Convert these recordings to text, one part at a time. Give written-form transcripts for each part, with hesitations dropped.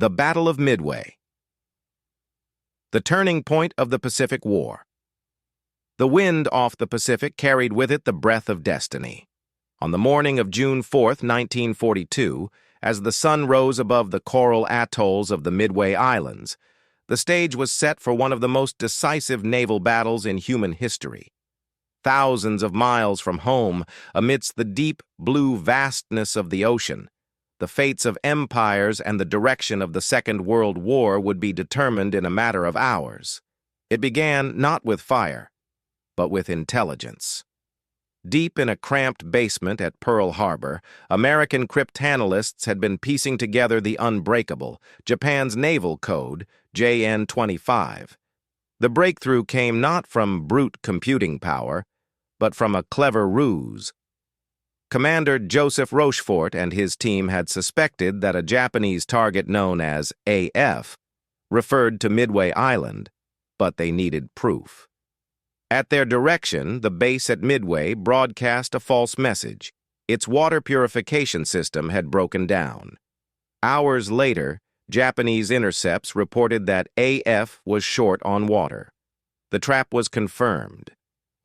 The Battle of Midway. The turning point of the Pacific War. The wind off the Pacific carried with it the breath of destiny. On the morning of June 4, 1942, as the sun rose above the coral atolls of the Midway Islands, the stage was set for one of the most decisive naval battles in human history. Thousands of miles from home, amidst the deep blue vastness of the ocean, the fates of empires and the direction of the Second World War would be determined in a matter of hours. It began not with fire, but with intelligence. Deep in a cramped basement at Pearl Harbor, American cryptanalysts had been piecing together the unbreakable, Japan's naval code, JN-25. The breakthrough came not from brute computing power, but from a clever ruse. Commander Joseph Rochefort and his team had suspected that a Japanese target known as AF referred to Midway Island, but they needed proof. At their direction, the base at Midway broadcast a false message. Its water purification system had broken down. Hours later, Japanese intercepts reported that AF was short on water. The trap was confirmed.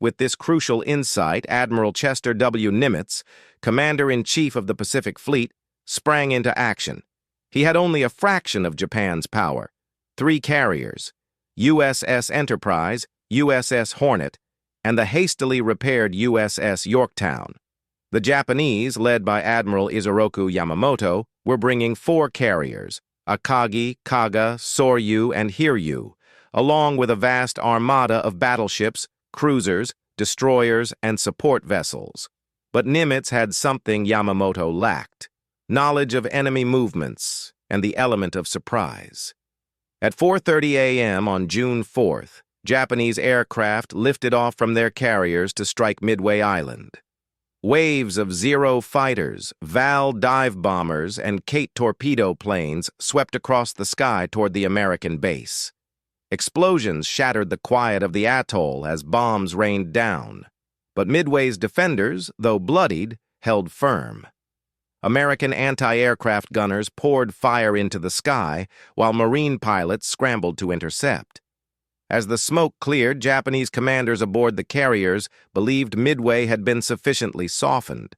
With this crucial insight, Admiral Chester W. Nimitz, Commander-in-Chief of the Pacific Fleet, sprang into action. He had only a fraction of Japan's power: 3 carriers, USS Enterprise, USS Hornet, and the hastily repaired USS Yorktown. The Japanese, led by Admiral Isoroku Yamamoto, were bringing 4 carriers: Akagi, Kaga, Soryu, and Hiryu, along with a vast armada of battleships, cruisers, destroyers, and support vessels. But Nimitz had something Yamamoto lacked: knowledge of enemy movements and the element of surprise. At 4:30 a.m. on June 4th, Japanese aircraft lifted off from their carriers to strike Midway Island. Waves of Zero fighters, Val dive bombers, and Kate torpedo planes swept across the sky toward the American base. Explosions shattered the quiet of the atoll as bombs rained down. But Midway's defenders, though bloodied, held firm. American anti-aircraft gunners poured fire into the sky, while Marine pilots scrambled to intercept. As the smoke cleared, Japanese commanders aboard the carriers believed Midway had been sufficiently softened,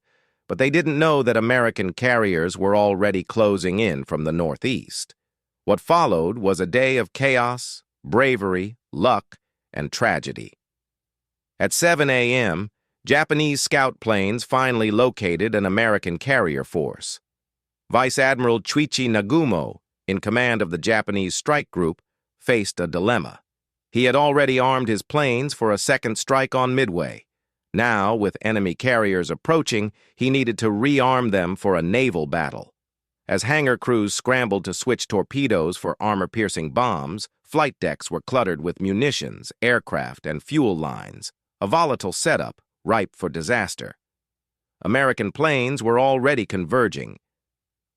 but they didn't know that American carriers were already closing in from the northeast. What followed was a day of chaos, bravery, luck, and tragedy. At 7 a.m., Japanese scout planes finally located an American carrier force. Vice Admiral Chuichi Nagumo, in command of the Japanese strike group, faced a dilemma. He had already armed his planes for a second strike on Midway. Now, with enemy carriers approaching, he needed to rearm them for a naval battle. As hangar crews scrambled to switch torpedoes for armor-piercing bombs, flight decks were cluttered with munitions, aircraft, and fuel lines, a volatile setup ripe for disaster. American planes were already converging.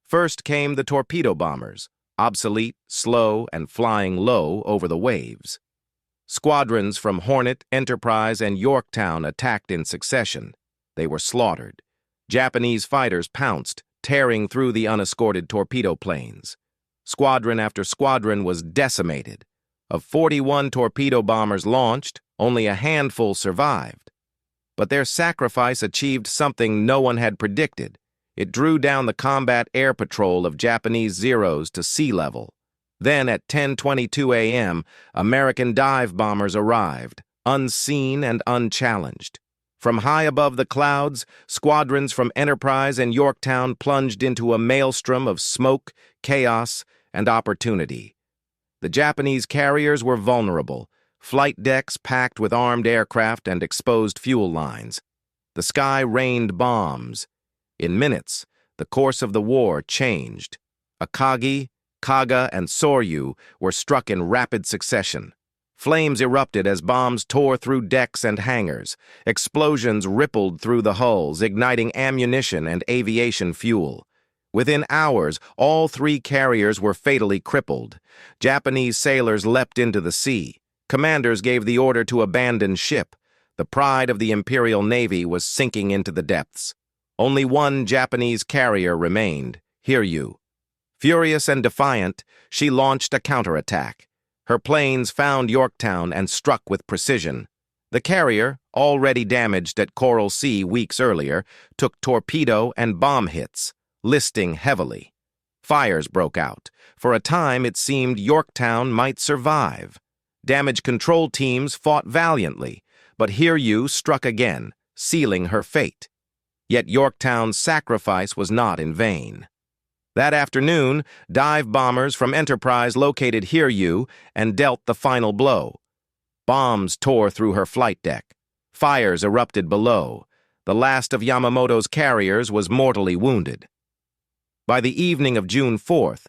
First came the torpedo bombers, obsolete, slow, and flying low over the waves. Squadrons from Hornet, Enterprise, and Yorktown attacked in succession. They were slaughtered. Japanese fighters pounced, tearing through the unescorted torpedo planes. Squadron after squadron was decimated. Of 41 torpedo bombers launched, only a handful survived. But their sacrifice achieved something no one had predicted. It drew down the combat air patrol of Japanese Zeros to sea level. Then, at 10:22 a.m., American dive bombers arrived, unseen and unchallenged. From high above the clouds, squadrons from Enterprise and Yorktown plunged into a maelstrom of smoke, chaos, and opportunity. The Japanese carriers were vulnerable, flight decks packed with armed aircraft and exposed fuel lines. The sky rained bombs. In minutes, the course of the war changed. Akagi, Kaga, and Soryu were struck in rapid succession. Flames erupted as bombs tore through decks and hangars. Explosions rippled through the hulls, igniting ammunition and aviation fuel. Within hours, all 3 carriers were fatally crippled. Japanese sailors leapt into the sea. Commanders gave the order to abandon ship. The pride of the Imperial Navy was sinking into the depths. Only one Japanese carrier remained, Hiryu. Furious and defiant, she launched a counterattack. Her planes found Yorktown and struck with precision. The carrier, already damaged at Coral Sea weeks earlier, took torpedo and bomb hits, listing heavily. Fires broke out. For a time, it seemed Yorktown might survive. Damage control teams fought valiantly, but Heroes struck again, sealing her fate. Yet Yorktown's sacrifice was not in vain. That afternoon, dive bombers from Enterprise located Heroes and dealt the final blow. Bombs tore through her flight deck. Fires erupted below. The last of Yamamoto's carriers was mortally wounded. By the evening of June 4th,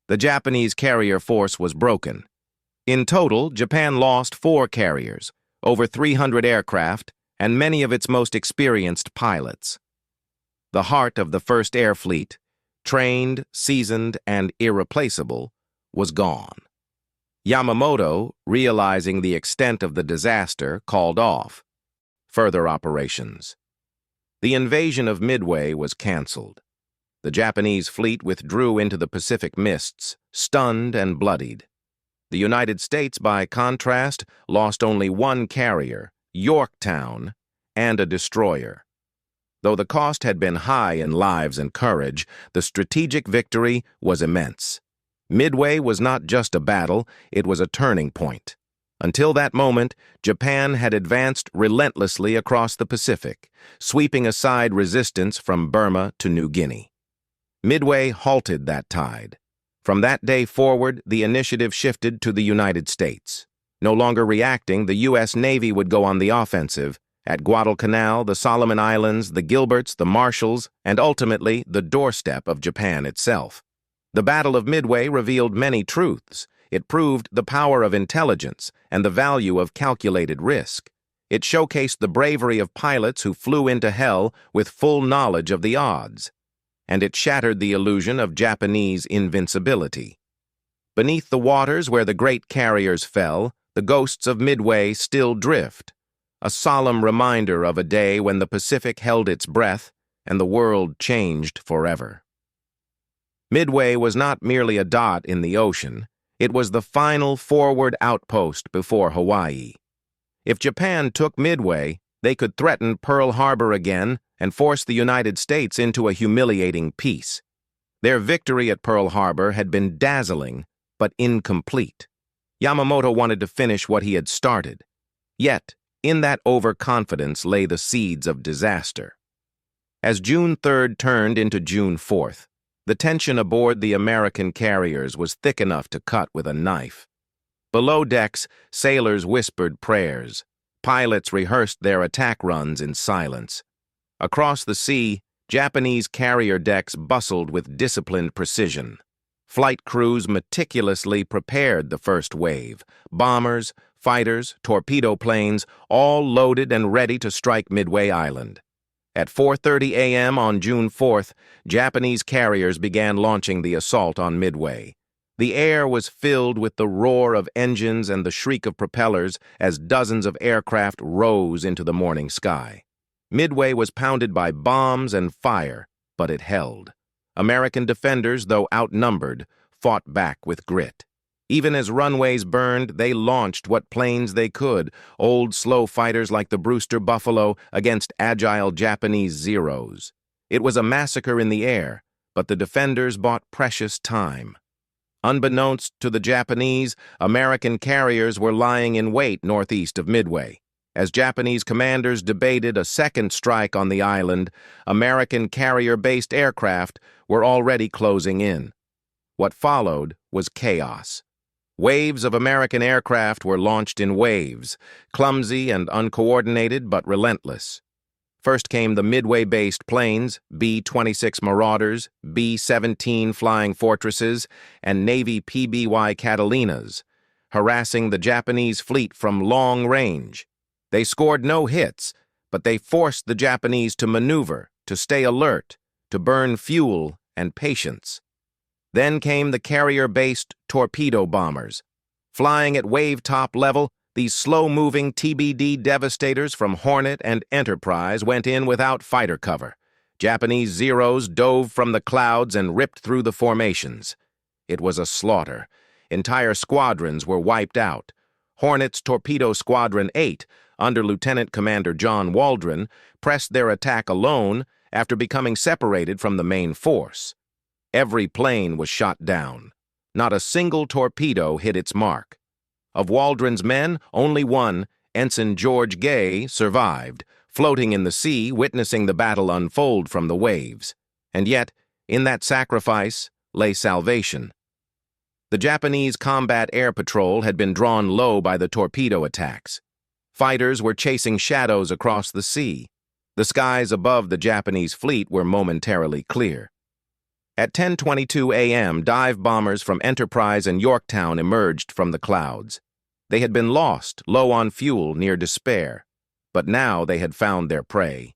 the Japanese carrier force was broken. In total, Japan lost 4 carriers, over 300 aircraft, and many of its most experienced pilots. The heart of the First Air Fleet, trained, seasoned, and irreplaceable, was gone. Yamamoto, realizing the extent of the disaster, called off further operations. The invasion of Midway was canceled. The Japanese fleet withdrew into the Pacific mists, stunned and bloodied. The United States, by contrast, lost only 1 carrier, Yorktown, and a destroyer. Though the cost had been high in lives and courage, the strategic victory was immense. Midway was not just a battle, it was a turning point. Until that moment, Japan had advanced relentlessly across the Pacific, sweeping aside resistance from Burma to New Guinea. Midway halted that tide. From that day forward, the initiative shifted to the United States. No longer reacting, the U.S. Navy would go on the offensive, at Guadalcanal, the Solomon Islands, the Gilberts, the Marshalls, and ultimately the doorstep of Japan itself. The Battle of Midway revealed many truths. It proved the power of intelligence and the value of calculated risk. It showcased the bravery of pilots who flew into hell with full knowledge of the odds. And it shattered the illusion of Japanese invincibility. Beneath the waters where the great carriers fell, the ghosts of Midway still drift, a solemn reminder of a day when the Pacific held its breath and the world changed forever. Midway was not merely a dot in the ocean, it was the final forward outpost before Hawaii. If Japan took Midway, they could threaten Pearl Harbor again and force the United States into a humiliating peace. Their victory at Pearl Harbor had been dazzling, but incomplete. Yamamoto wanted to finish what he had started. Yet, in that overconfidence lay the seeds of disaster. As June 3rd turned into June 4th, the tension aboard the American carriers was thick enough to cut with a knife. Below decks, sailors whispered prayers. Pilots rehearsed their attack runs in silence. Across the sea, Japanese carrier decks bustled with disciplined precision. Flight crews meticulously prepared the first wave. Bombers, fighters, torpedo planes, all loaded and ready to strike Midway Island. At 4:30 a.m. on June 4th, Japanese carriers began launching the assault on Midway. The air was filled with the roar of engines and the shriek of propellers as dozens of aircraft rose into the morning sky. Midway was pounded by bombs and fire, but it held. American defenders, though outnumbered, fought back with grit. Even as runways burned, they launched what planes they could, old slow fighters like the Brewster Buffalo against agile Japanese Zeros. It was a massacre in the air, but the defenders bought precious time. Unbeknownst to the Japanese, American carriers were lying in wait northeast of Midway. As Japanese commanders debated a second strike on the island, American carrier-based aircraft were already closing in. What followed was chaos. Waves of American aircraft were launched in waves, clumsy and uncoordinated but relentless. First came the Midway-based planes, B-26 Marauders, B-17 Flying Fortresses, and Navy PBY Catalinas, harassing the Japanese fleet from long range. They scored no hits, but they forced the Japanese to maneuver, to stay alert, to burn fuel and patience. Then came the carrier-based torpedo bombers. Flying at wave-top level, these slow-moving TBD devastators from Hornet and Enterprise went in without fighter cover. Japanese Zeros dove from the clouds and ripped through the formations. It was a slaughter. Entire squadrons were wiped out. Hornet's Torpedo Squadron 8, under Lieutenant Commander John Waldron, pressed their attack alone after becoming separated from the main force. Every plane was shot down. Not a single torpedo hit its mark. Of Waldron's men, only one, Ensign George Gay, survived, floating in the sea, witnessing the battle unfold from the waves. And yet, in that sacrifice lay salvation. The Japanese combat air patrol had been drawn low by the torpedo attacks. Fighters were chasing shadows across the sea. The skies above the Japanese fleet were momentarily clear. At 10:22 a.m., dive bombers from Enterprise and Yorktown emerged from the clouds. They had been lost, low on fuel, near despair. But now they had found their prey.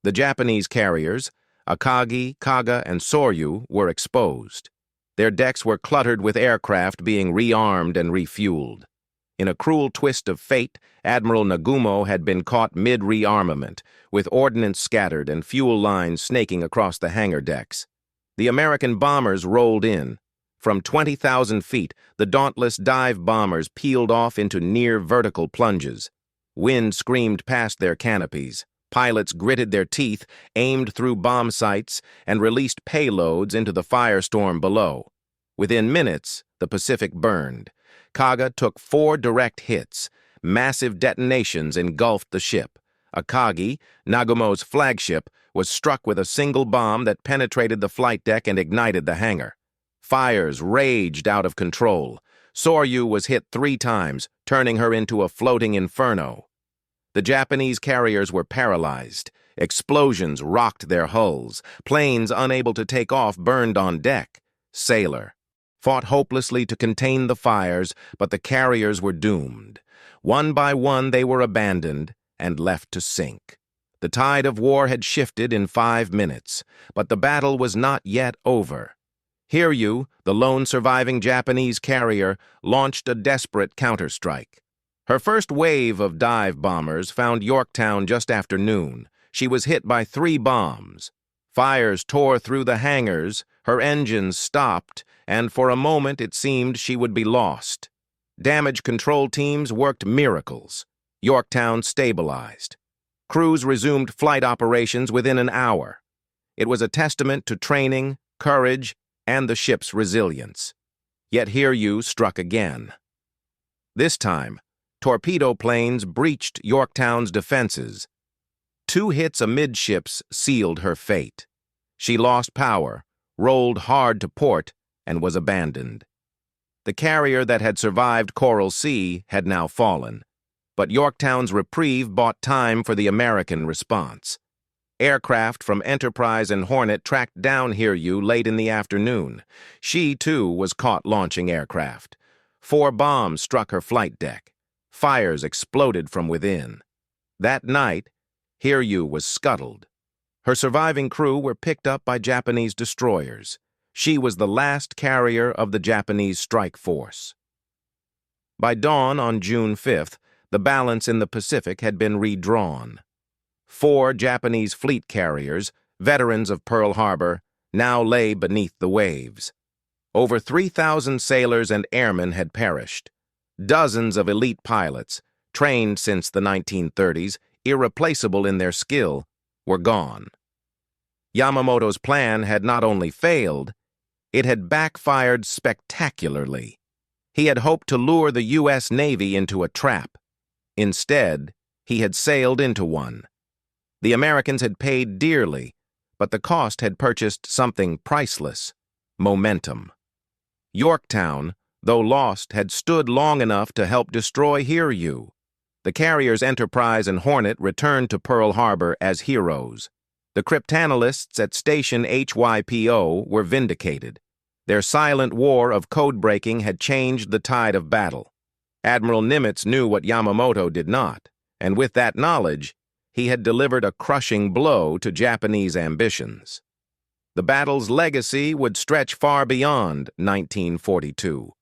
The Japanese carriers, Akagi, Kaga, and Soryu, were exposed. Their decks were cluttered with aircraft being rearmed and refueled. In a cruel twist of fate, Admiral Nagumo had been caught mid-rearmament, with ordnance scattered and fuel lines snaking across the hangar decks. The American bombers rolled in. From 20,000 feet, the dauntless dive bombers peeled off into near-vertical plunges. Wind screamed past their canopies. Pilots gritted their teeth, aimed through bomb sights, and released payloads into the firestorm below. Within minutes, the Pacific burned. Kaga took 4 direct hits. Massive detonations engulfed the ship. Akagi, Nagumo's flagship, was struck with a single bomb that penetrated the flight deck and ignited the hangar. Fires raged out of control. Soryu was hit 3 times, turning her into a floating inferno. The Japanese carriers were paralyzed. Explosions rocked their hulls. Planes unable to take off burned on deck. Sailor fought hopelessly to contain the fires, but the carriers were doomed. One by one they were abandoned and left to sink. The tide of war had shifted in 5 minutes, but the battle was not yet over. Hiryu, the lone surviving Japanese carrier, launched a desperate counterstrike. Her first wave of dive bombers found Yorktown just after noon. She was hit by 3 bombs. Fires tore through the hangars, her engines stopped, and for a moment it seemed she would be lost. Damage control teams worked miracles. Yorktown stabilized. Crews resumed flight operations within an hour. It was a testament to training, courage, and the ship's resilience. Yet Hiryu struck again. This time, torpedo planes breached Yorktown's defenses. 2 hits amidships sealed her fate. She lost power, rolled hard to port, and was abandoned. The carrier that had survived Coral Sea had now fallen, but Yorktown's reprieve bought time for the American response. Aircraft from Enterprise and Hornet tracked down Hiryu late in the afternoon. She, too, was caught launching aircraft. 4 bombs struck her flight deck. Fires exploded from within. That night, Hiryu was scuttled. Her surviving crew were picked up by Japanese destroyers. She was the last carrier of the Japanese strike force. By dawn on June 5th, the balance in the Pacific had been redrawn. 4 Japanese fleet carriers, veterans of Pearl Harbor, now lay beneath the waves. Over 3,000 sailors and airmen had perished. Dozens of elite pilots, trained since the 1930s, irreplaceable in their skill, were gone. Yamamoto's plan had not only failed, it had backfired spectacularly. He had hoped to lure the U.S. Navy into a trap. Instead, he had sailed into one. The Americans had paid dearly, but the cost had purchased something priceless: momentum. Yorktown, though lost, had stood long enough to help destroy Hiryu. The carriers Enterprise and Hornet returned to Pearl Harbor as heroes. The cryptanalysts at Station HYPO were vindicated. Their silent war of code-breaking had changed the tide of battle. Admiral Nimitz knew what Yamamoto did not, and with that knowledge, he had delivered a crushing blow to Japanese ambitions. The battle's legacy would stretch far beyond 1942.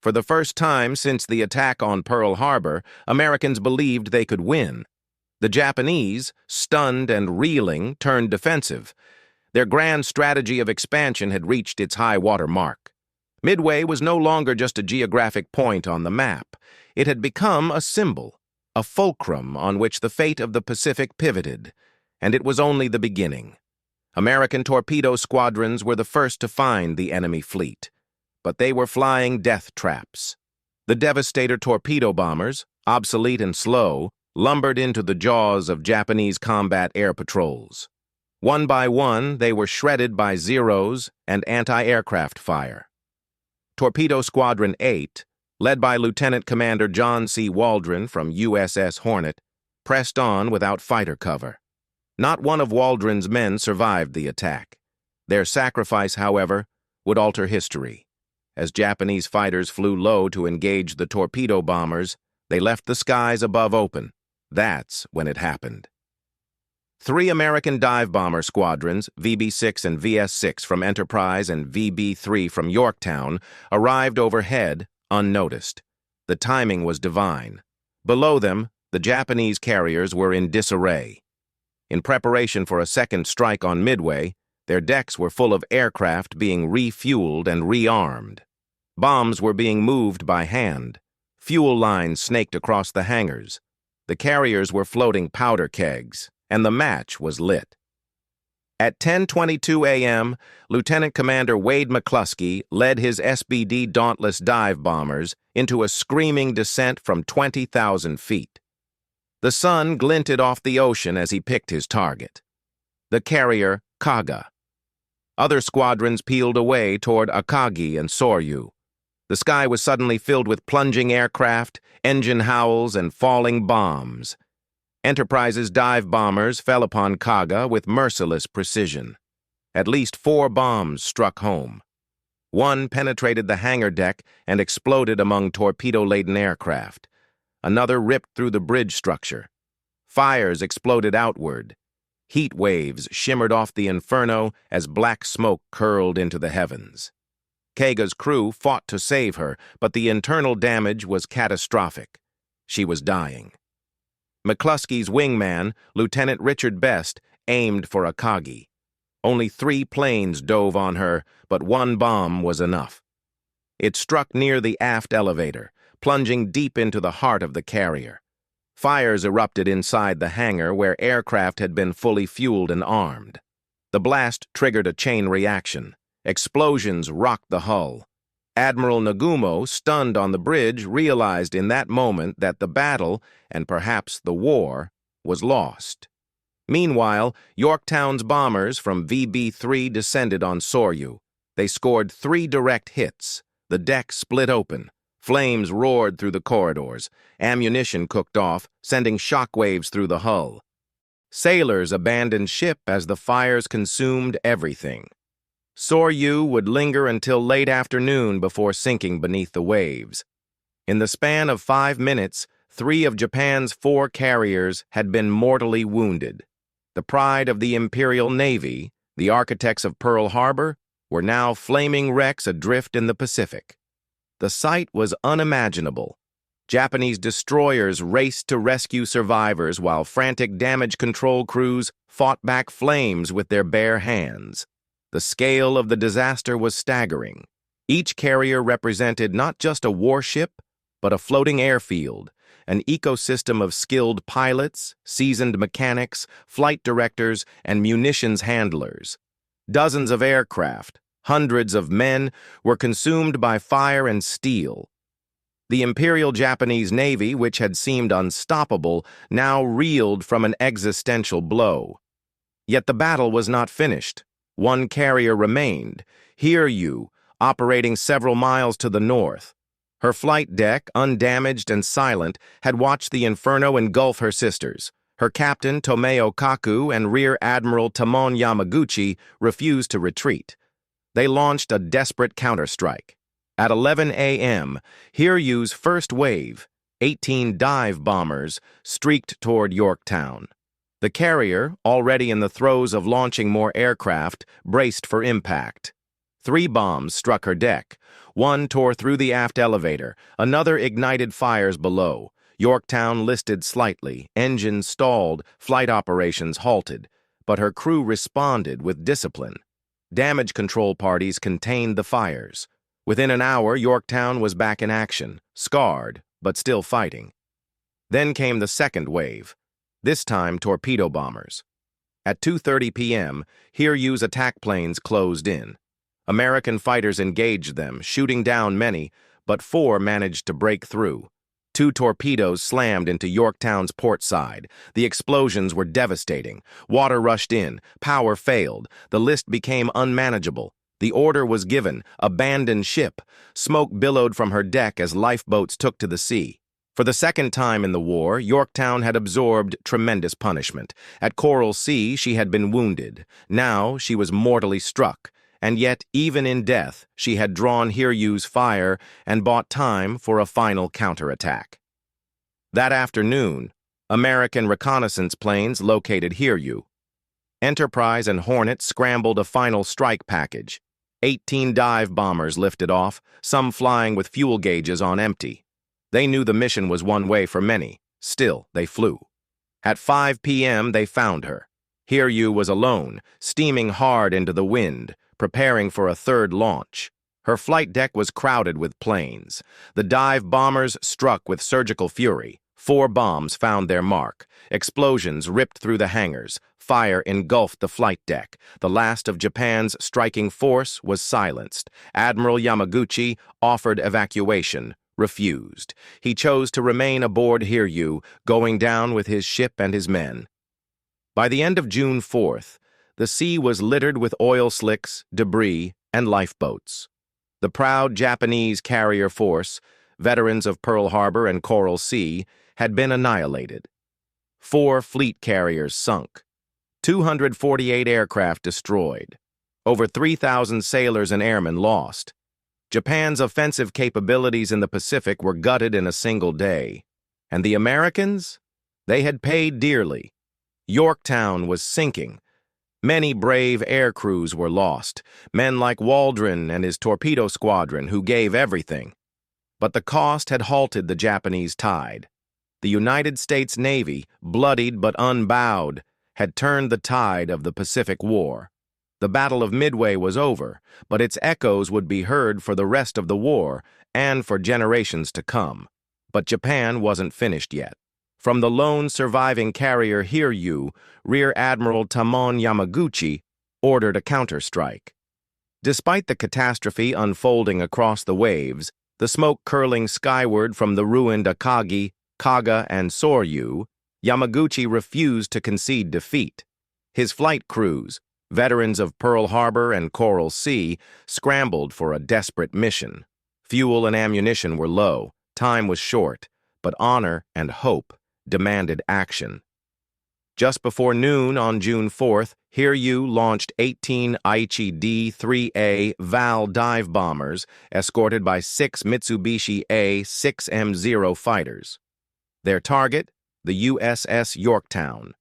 For the first time since the attack on Pearl Harbor, Americans believed they could win. The Japanese, stunned and reeling, turned defensive. Their grand strategy of expansion had reached its high-water mark. Midway was no longer just a geographic point on the map. It had become a symbol, a fulcrum on which the fate of the Pacific pivoted, and it was only the beginning. American torpedo squadrons were the first to find the enemy fleet, but they were flying death traps. The Devastator torpedo bombers, obsolete and slow, lumbered into the jaws of Japanese combat air patrols. One by one, they were shredded by Zeros and anti-aircraft fire. Torpedo Squadron 8, led by Lieutenant Commander John C. Waldron from USS Hornet, pressed on without fighter cover. Not one of Waldron's men survived the attack. Their sacrifice, however, would alter history. As Japanese fighters flew low to engage the torpedo bombers, they left the skies above open. That's when it happened. 3 American dive bomber squadrons, VB-6 and VS-6 from Enterprise and VB-3 from Yorktown, arrived overhead, unnoticed. The timing was divine. Below them, the Japanese carriers were in disarray. In preparation for a second strike on Midway, their decks were full of aircraft being refueled and rearmed. Bombs were being moved by hand. Fuel lines snaked across the hangars. The carriers were floating powder kegs, and the match was lit. At 10:22 a.m., Lieutenant Commander Wade McCluskey led his SBD Dauntless dive bombers into a screaming descent from 20,000 feet. The sun glinted off the ocean as he picked his target, the carrier Kaga. Other squadrons peeled away toward Akagi and Soryu. The sky was suddenly filled with plunging aircraft, engine howls, and falling bombs. Enterprise's dive bombers fell upon Kaga with merciless precision. At least 4 bombs struck home. One penetrated the hangar deck and exploded among torpedo-laden aircraft. Another ripped through the bridge structure. Fires exploded outward. Heat waves shimmered off the inferno as black smoke curled into the heavens. Kaga's crew fought to save her, but the internal damage was catastrophic. She was dying. McCluskey's wingman, Lieutenant Richard Best, aimed for Akagi. Only 3 planes dove on her, but 1 bomb was enough. It struck near the aft elevator, plunging deep into the heart of the carrier. Fires erupted inside the hangar where aircraft had been fully fueled and armed. The blast triggered a chain reaction. Explosions rocked the hull. Admiral Nagumo, stunned on the bridge, realized in that moment that the battle, and perhaps the war, was lost. Meanwhile, Yorktown's bombers from VB-3 descended on Soryu. They scored 3 direct hits. The deck split open. Flames roared through the corridors. Ammunition cooked off, sending shockwaves through the hull. Sailors abandoned ship as the fires consumed everything. Soryu would linger until late afternoon before sinking beneath the waves. In the span of 5 minutes, 3 of Japan's 4 carriers had been mortally wounded. The pride of the Imperial Navy, the architects of Pearl Harbor, were now flaming wrecks adrift in the Pacific. The sight was unimaginable. Japanese destroyers raced to rescue survivors while frantic damage control crews fought back flames with their bare hands. The scale of the disaster was staggering. Each carrier represented not just a warship, but a floating airfield, an ecosystem of skilled pilots, seasoned mechanics, flight directors, and munitions handlers. Dozens of aircraft, hundreds of men, were consumed by fire and steel. The Imperial Japanese Navy, which had seemed unstoppable, now reeled from an existential blow. Yet the battle was not finished. One carrier remained, Hiryu, operating several miles to the north. Her flight deck, undamaged and silent, had watched the inferno engulf her sisters. Her captain, Tomeo Kaku, and Rear Admiral Tamon Yamaguchi refused to retreat. They launched a desperate counterstrike. At 11 a.m., Hiryu's first wave, 18 dive bombers, streaked toward Yorktown. The carrier, already in the throes of launching more aircraft, braced for impact. 3 bombs struck her deck. One tore through the aft elevator. Another ignited fires below. Yorktown listed slightly. Engines stalled. Flight operations halted. But her crew responded with discipline. Damage control parties contained the fires. Within an hour, Yorktown was back in action, scarred, but still fighting. Then came the second wave, this time torpedo bombers. At 2:30 p.m., Hiryu's attack planes closed in. American fighters engaged them, shooting down many, but 4 managed to break through. 2 torpedoes slammed into Yorktown's port side. The explosions were devastating. Water rushed in. Power failed. The list became unmanageable. The order was given, abandon ship. Smoke billowed from her deck as lifeboats took to the sea. For the second time in the war, Yorktown had absorbed tremendous punishment. At Coral Sea, she had been wounded. Now she was mortally struck. And yet, even in death, she had drawn Hiryu's fire and bought time for a final counterattack. That afternoon, American reconnaissance planes located Hiryu. Enterprise and Hornet scrambled a final strike package. 18 dive bombers lifted off, some flying with fuel gauges on empty. They knew the mission was one way for many. Still, they flew. At 5 p.m., they found her. Hiryu was alone, steaming hard into the wind, preparing for a third launch. Her flight deck was crowded with planes. The dive bombers struck with surgical fury. 4 bombs found their mark. Explosions ripped through the hangars. Fire engulfed the flight deck. The last of Japan's striking force was silenced. Admiral Yamaguchi offered evacuation, refused. He chose to remain aboard Hiryu, going down with his ship and his men. By the end of June 4th, the sea was littered with oil slicks, debris, and lifeboats. The proud Japanese carrier force, veterans of Pearl Harbor and Coral Sea, had been annihilated. 4 fleet carriers sunk. 248 aircraft destroyed. Over 3,000 sailors and airmen lost. Japan's offensive capabilities in the Pacific were gutted in a single day. And the Americans? They had paid dearly. Yorktown was sinking. Many brave air crews were lost, men like Waldron and his Torpedo Squadron who gave everything. But the cost had halted the Japanese tide. The United States Navy, bloodied but unbowed, had turned the tide of the Pacific War. The Battle of Midway was over, but its echoes would be heard for the rest of the war and for generations to come. But Japan wasn't finished yet. From the lone surviving carrier Hiryu, Rear Admiral Tamon Yamaguchi ordered a counterstrike. Despite the catastrophe unfolding across the waves, the smoke curling skyward from the ruined Akagi, Kaga, and Soryu, Yamaguchi refused to concede defeat. His flight crews, veterans of Pearl Harbor and Coral Sea, scrambled for a desperate mission. Fuel and ammunition were low, time was short, but honor and hope demanded action. Just before noon on June 4th, Hiryu launched 18 Aichi D-3A Val dive bombers, escorted by 6 Mitsubishi A-6M0 fighters. Their target, the USS Yorktown.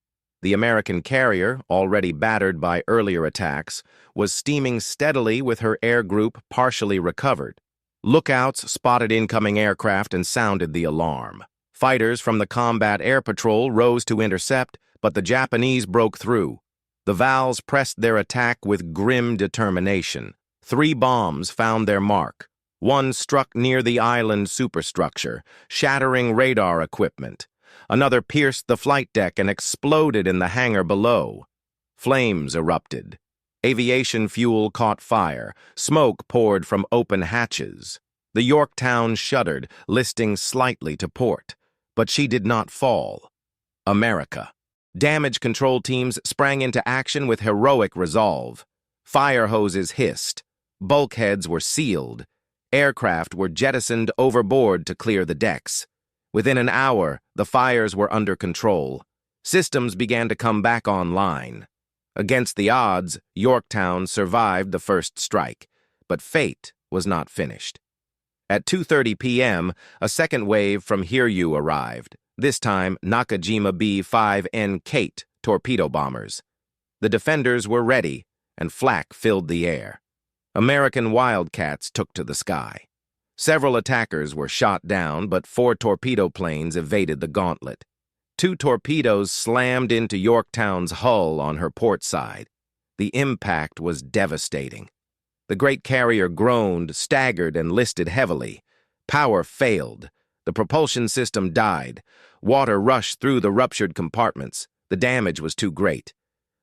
The American carrier, already battered by earlier attacks, was steaming steadily with her air group partially recovered. Lookouts spotted incoming aircraft and sounded the alarm. Fighters from the Combat Air Patrol rose to intercept, but the Japanese broke through. The Vals pressed their attack with grim determination. 3 bombs found their mark. One struck near the island superstructure, shattering radar equipment. Another pierced the flight deck and exploded in the hangar below. Flames erupted. Aviation fuel caught fire. Smoke poured from open hatches. The Yorktown shuddered, listing slightly to port. But she did not fall. America. Damage control teams sprang into action with heroic resolve. Fire hoses hissed. Bulkheads were sealed. Aircraft were jettisoned overboard to clear the decks. Within an hour, the fires were under control. Systems began to come back online. Against the odds, Yorktown survived the first strike, but fate was not finished. At 2:30 p.m., a second wave from Hiryu arrived, this time Nakajima B-5N Kate torpedo bombers. The defenders were ready, and flak filled the air. American Wildcats took to the sky. Several attackers were shot down, but 4 torpedo planes evaded the gauntlet. 2 torpedoes slammed into Yorktown's hull on her port side. The impact was devastating. The great carrier groaned, staggered, and listed heavily. Power failed. The propulsion system died. Water rushed through the ruptured compartments. The damage was too great.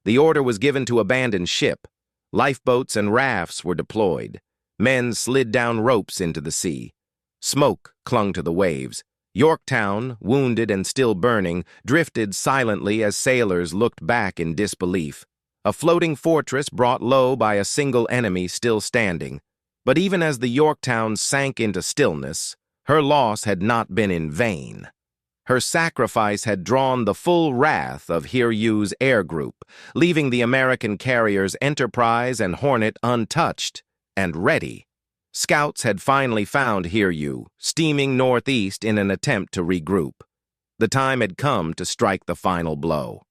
The order was given to abandon ship. Lifeboats and rafts were deployed. Men slid down ropes into the sea. Smoke clung to the waves. Yorktown, wounded and still burning, drifted silently as sailors looked back in disbelief. A floating fortress brought low by a single enemy still standing. But even as the Yorktown sank into stillness, her loss had not been in vain. Her sacrifice had drawn the full wrath of WWII's air group, leaving the American carriers Enterprise and Hornet untouched and ready. Scouts had finally found WWII, steaming northeast in an attempt to regroup. The time had come to strike the final blow.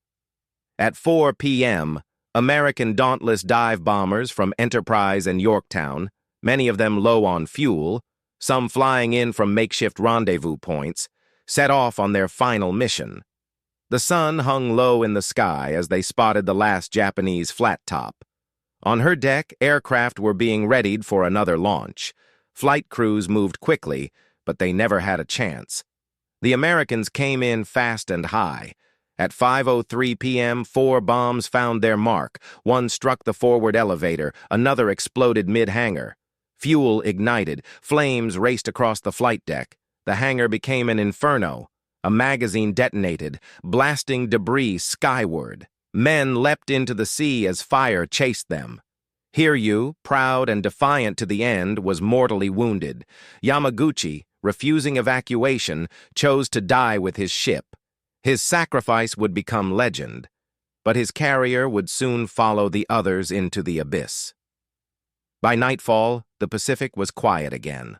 At 4 p.m., American Dauntless dive bombers from Enterprise and Yorktown, many of them low on fuel, some flying in from makeshift rendezvous points, set off on their final mission. The sun hung low in the sky as they spotted the last Japanese flat top. On her deck, aircraft were being readied for another launch. Flight crews moved quickly, but they never had a chance. The Americans came in fast and high. At 5:03 p.m., 4 bombs found their mark. One struck the forward elevator, another exploded mid-hangar. Fuel ignited, flames raced across the flight deck. The hangar became an inferno. A magazine detonated, blasting debris skyward. Men leapt into the sea as fire chased them. WWII, proud and defiant to the end, was mortally wounded. Yamaguchi, refusing evacuation, chose to die with his ship. His sacrifice would become legend, but his carrier would soon follow the others into the abyss. By nightfall, the Pacific was quiet again.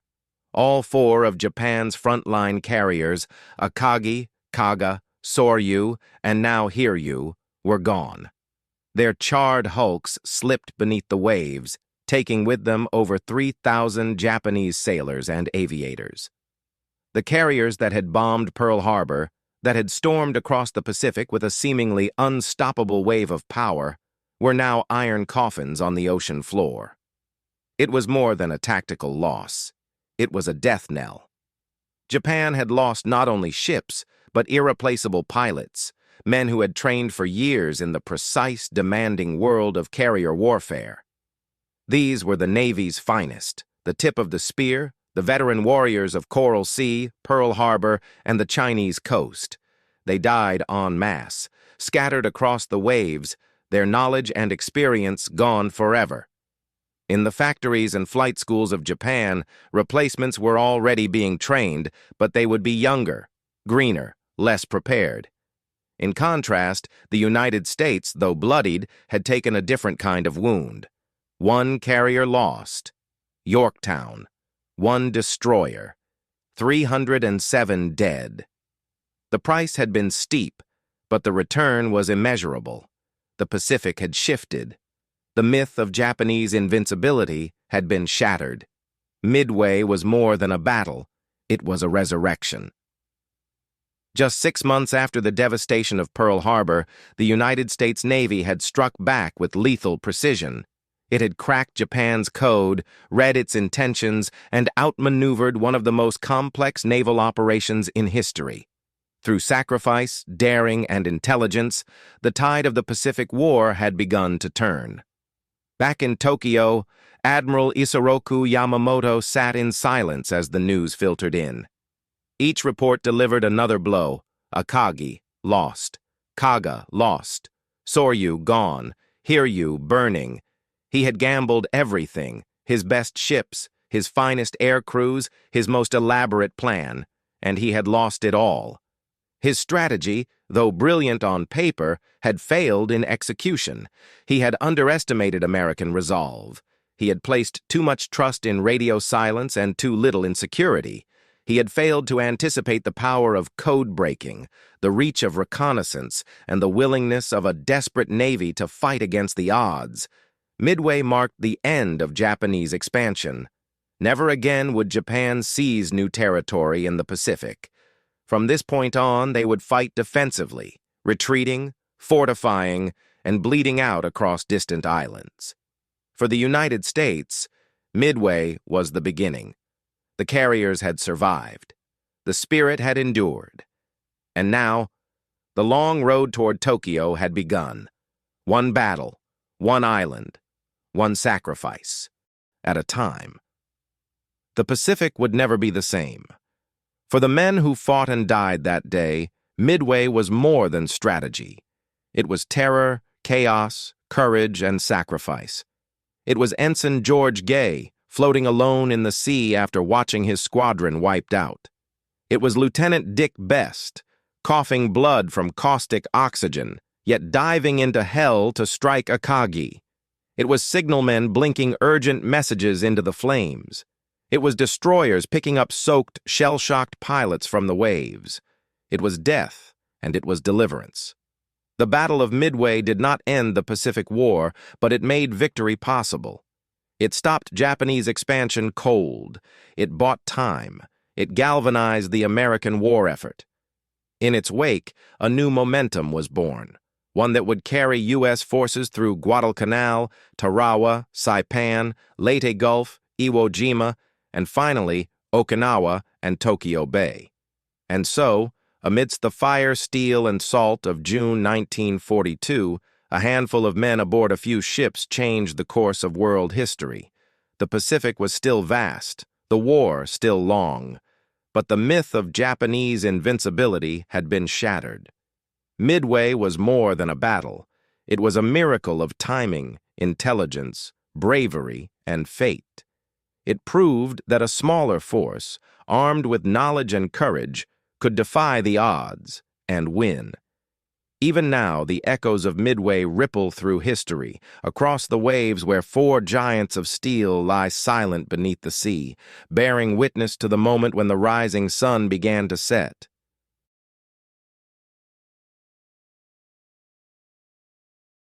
All 4 of Japan's frontline carriers, Akagi, Kaga, Soryu, and now WWII, were gone. Their charred hulks slipped beneath the waves, taking with them over 3,000 Japanese sailors and aviators. The carriers that had bombed Pearl Harbor, that had stormed across the Pacific with a seemingly unstoppable wave of power, were now iron coffins on the ocean floor. It was more than a tactical loss. It was a death knell. Japan had lost not only ships, but irreplaceable pilots, men who had trained for years in the precise, demanding world of carrier warfare. These were the Navy's finest, the tip of the spear, the veteran warriors of Coral Sea, Pearl Harbor, and the Chinese coast. They died en masse, scattered across the waves, their knowledge and experience gone forever. In the factories and flight schools of Japan, replacements were already being trained, but they would be younger, greener, less prepared. In contrast, the United States, though bloodied, had taken a different kind of wound. 1 carrier lost. Yorktown. 1 destroyer. 307 dead. The price had been steep, but the return was immeasurable. The Pacific had shifted. The myth of Japanese invincibility had been shattered. Midway was more than a battle. It was a resurrection. Just 6 months after the devastation of Pearl Harbor, the United States Navy had struck back with lethal precision. It had cracked Japan's code, read its intentions, and outmaneuvered one of the most complex naval operations in history. Through sacrifice, daring, and intelligence, the tide of the Pacific War had begun to turn. Back in Tokyo, Admiral Isoroku Yamamoto sat in silence as the news filtered in. Each report delivered another blow. Akagi, lost. Kaga, lost. Soryu, gone. WWII, burning. He had gambled everything, his best ships, his finest air crews, his most elaborate plan, and he had lost it all. His strategy, though brilliant on paper, had failed in execution. He had underestimated American resolve. He had placed too much trust in radio silence and too little in security. He had failed to anticipate the power of code breaking, the reach of reconnaissance, and the willingness of a desperate navy to fight against the odds. Midway marked the end of Japanese expansion. Never again would Japan seize new territory in the Pacific. From this point on, they would fight defensively, retreating, fortifying, and bleeding out across distant islands. For the United States, Midway was the beginning. The carriers had survived. The spirit had endured. And now, the long road toward Tokyo had begun. One battle, one island, one sacrifice, at a time. The Pacific would never be the same. For the men who fought and died that day, Midway was more than strategy. It was terror, chaos, courage, and sacrifice. It was Ensign George Gay, floating alone in the sea after watching his squadron wiped out. It was Lieutenant Dick Best, coughing blood from caustic oxygen, yet diving into hell to strike Akagi. It was signalmen blinking urgent messages into the flames. It was destroyers picking up soaked, shell-shocked pilots from the waves. It was death, and it was deliverance. The Battle of Midway did not end the Pacific War, but it made victory possible. It stopped Japanese expansion cold. It bought time. It galvanized the American war effort. In its wake, a new momentum was born, one that would carry U.S. forces through Guadalcanal, Tarawa, Saipan, Leyte Gulf, Iwo Jima, and finally, Okinawa and Tokyo Bay. And so, amidst the fire, steel, and salt of June 1942, a handful of men aboard a few ships changed the course of world history. The Pacific was still vast, the war still long, but the myth of Japanese invincibility had been shattered. Midway was more than a battle. It was a miracle of timing, intelligence, bravery, and fate. It proved that a smaller force, armed with knowledge and courage, could defy the odds and win. Even now, the echoes of Midway ripple through history, across the waves where four giants of steel lie silent beneath the sea, bearing witness to the moment when the rising sun began to set.